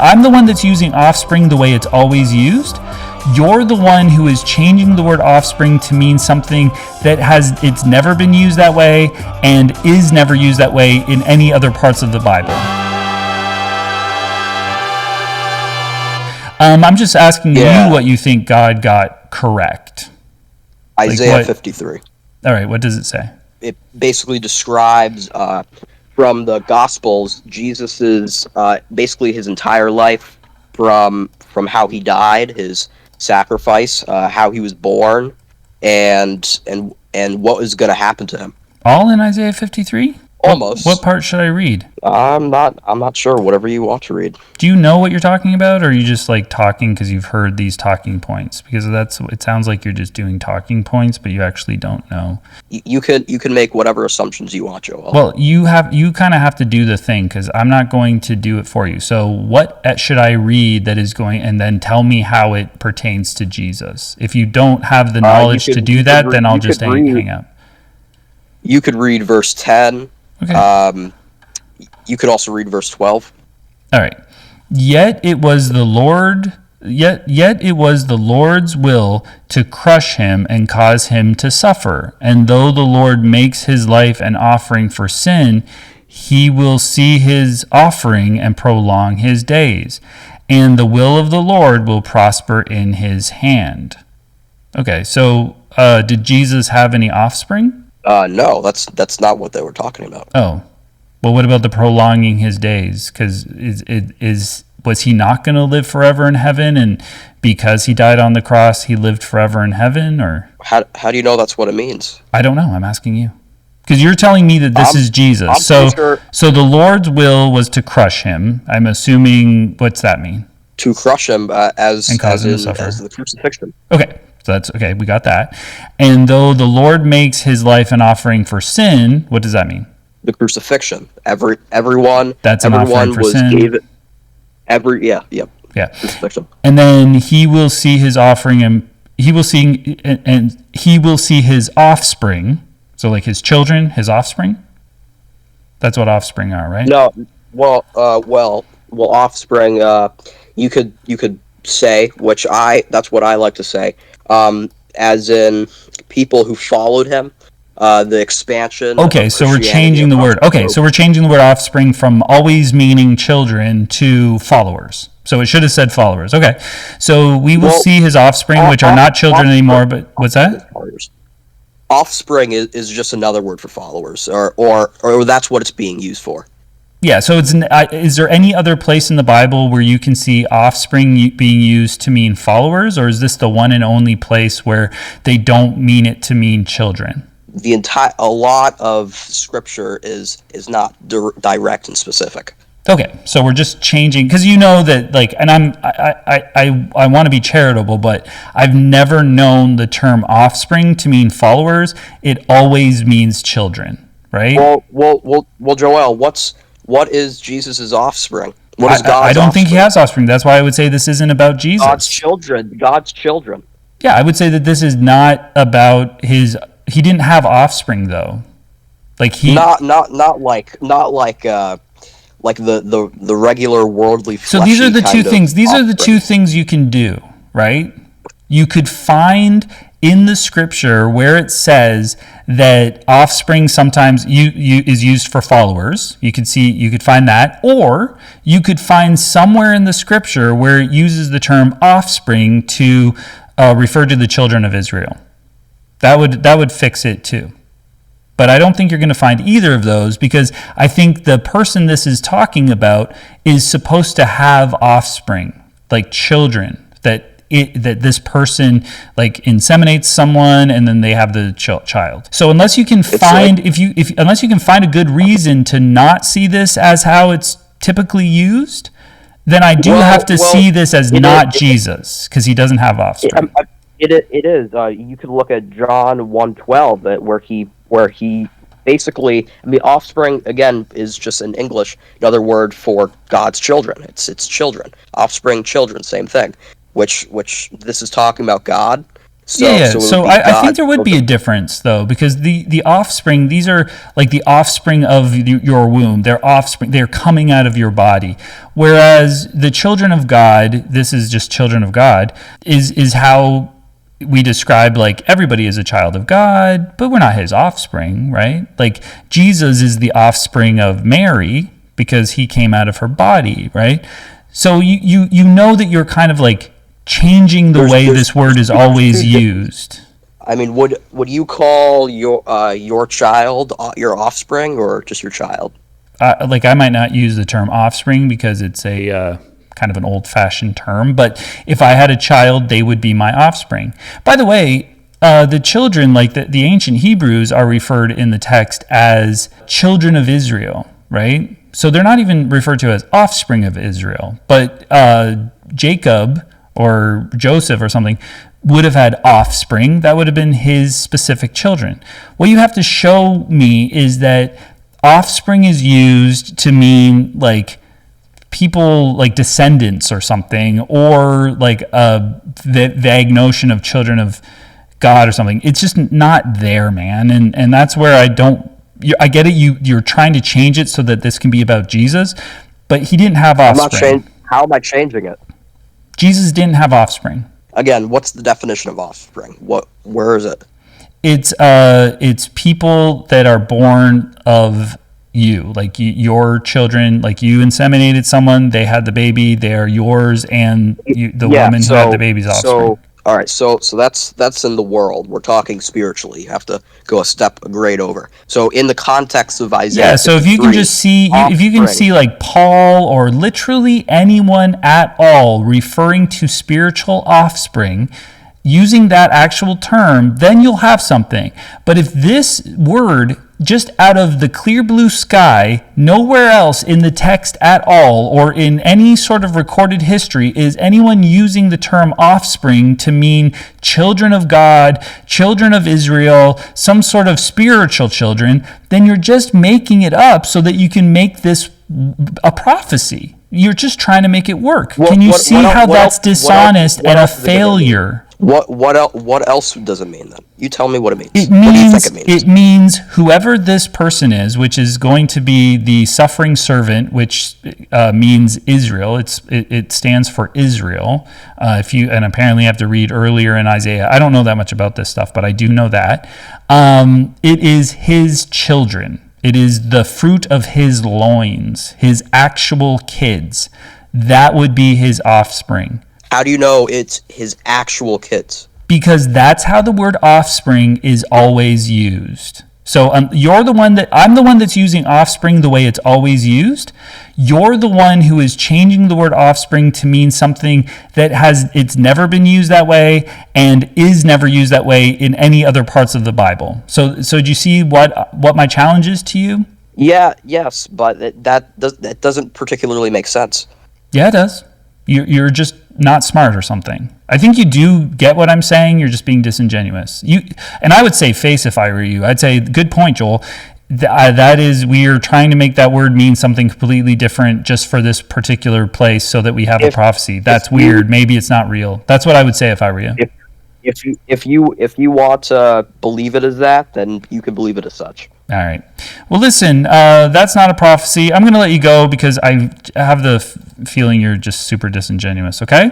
I'm the one that's using offspring the way it's always used. You're the one who is changing the word offspring to mean something that it's never been used that way and is never used that way in any other parts of the Bible. I'm just asking you what you think God got correct. Isaiah 53. All right, what does it say? It basically describes from the Gospels Jesus's basically his entire life, from how he died, his sacrifice, how he was born, and what was going to happen to him. All in Isaiah 53? Almost. What part should I read? I'm not sure. Whatever you want to read. Do you know what you're talking about, or are you just like talking because you've heard these talking points? Because it sounds like you're just doing talking points, but you actually don't know. You can make whatever assumptions you want, Joel. Well, you kind of have to do the thing, because I'm not going to do it for you. So what should I read that is going, and then tell me how it pertains to Jesus? If you don't have the knowledge to do that, then I'll just hang up. You could read verse 10. Okay. You could also read verse 12. All right. Yet it was the Lord's will to crush him and cause him to suffer. And though the Lord makes his life an offering for sin, he will see his offering and prolong his days. And the will of the Lord will prosper in his hand. Okay, so did Jesus have any offspring? No, that's not what they were talking about. Oh, well, what about the prolonging his days? Because was he not going to live forever in heaven, and because he died on the cross, he lived forever in heaven? Or how do you know that's what it means? I don't know. I'm asking you, because you're telling me that this is Jesus. So the Lord's will was to crush him. I'm assuming. What's that mean? To crush him as the crucifixion. Okay. So that's okay. We got that. And though the Lord makes his life an offering for sin, what does that mean? The crucifixion. Everyone. That's an offering for sin. Crucifixion. And then he will see his offering, and he will see his offspring. So like his children, his offspring. That's what offspring are, right? No. Well, offspring. You could say, that's what I like to say. As in people who followed him, the expansion. Okay, so we're changing the word. Okay, so we're changing the word offspring from always meaning children to followers. So it should have said followers. Okay, so we will see his offspring, which are not children anymore. But what's that? Offspring is just another word for followers, or that's what it's being used for. Yeah, so is there any other place in the Bible where you can see offspring being used to mean followers, or is this the one and only place where they don't mean it to mean children? A lot of scripture is not direct and specific. Okay, so we're just changing, because you know that, like, and I want to be charitable, but I've never known the term offspring to mean followers. It always means children, right? Well, Joel, what is Jesus' offspring? What is God's I don't offspring? think he has offspring. That's why I would say this isn't about Jesus. God's children. Yeah, I would say that this is not about his. He didn't have offspring though. Like he not like the regular worldly. So these are the two things. These are the two things you can do, right? You could find in the scripture where it says that offspring sometimes is used for followers. You could find that, or you could find somewhere in the scripture where it uses the term offspring to refer to the children of Israel. That would fix it too. But I don't think you're going to find either of those, because I think the person this is talking about is supposed to have offspring, like children, that this person like inseminates someone and then they have the child. So unless you can find unless you can find a good reason to not see this as how it's typically used, then I do have to see this as not Jesus, because he doesn't have offspring. It is. You could look at John 1:12, where he basically, offspring again is just in English another word for God's children. It's children, offspring, children, same thing. Which this is talking about God. Yeah, So yeah. it would So be I think God's there would be a children. difference though, because the offspring, these are like the offspring of your womb. They're offspring. They're coming out of your body. Whereas the children of God, this is just children of God, is how we describe like everybody is a child of God, but we're not his offspring, right? Like Jesus is the offspring of Mary because he came out of her body, right? So you know that you're kind of like changing the way this word is There's always two different. used. I mean, would you call your child your offspring or just your child? Like I might not use the term offspring because it's a kind of an old-fashioned term, but if I had a child, they would be my offspring. By the way, the children, like the ancient Hebrews, are referred in the text as children of Israel, right? So they're not even referred to as offspring of Israel, but Jacob or Joseph or something would have had offspring. That would have been his specific children. What you have to show me is that offspring is used to mean like people like descendants or something, or like a vague notion of children of God or something. It's just not there, man. And that's where I get it. You're trying to change it so that this can be about Jesus, but he didn't have I'm not offspring. changing. How am I changing it? Jesus didn't have offspring. Again, what's the definition of offspring? Where is it? It's people that are born of you, like your children, like you inseminated someone, they had the baby, they're yours, and the Yeah. woman who had the baby's offspring. All right. So that's in the world. We're talking spiritually. You have to go a grade over. So in the context of Isaiah, Yeah, so if you can 53, just see, if you can offspring. see like Paul or literally anyone at all referring to spiritual offspring, using that actual term, then you'll have something. But if this word, just out of the clear blue sky, nowhere else in the text at all, or in any sort of recorded history, is anyone using the term offspring to mean children of God, children of Israel, some sort of spiritual children, then you're just making it up so that you can make this a prophecy. You're just trying to make it work. Can you see how that's dishonest and a failure? What else does it mean then? You tell me what it means. It What do you think means it means whoever this person is, which is going to be the suffering servant, which means Israel. It stands for Israel. And apparently you have to read earlier in Isaiah. I don't know that much about this stuff, but I do know that it is his children. It is the fruit of his loins, his actual kids. That would be his offspring. How do you know it's his actual kids? Because that's how the word offspring is always used. So I'm the one that's using offspring the way it's always used. You're the one who is changing the word offspring to mean something that it's never been used that way and is never used that way in any other parts of the Bible. So do you see what my challenge is to you? Yeah, yes, but that doesn't particularly make sense. Yeah, it does. You're just not smart or something. I think you do get what I'm saying. You're just being disingenuous. And I would say face if I were you. I'd say, good point, Joel. That is, we are trying to make that word mean something completely different just for this particular place so that we have a prophecy. That's weird. Maybe it's not real. That's what I would say if I were you. If you want to believe it as that, then you can believe it as such. All right. Well, listen, that's not a prophecy. I'm going to let you go because I have the feeling you're just super disingenuous, okay?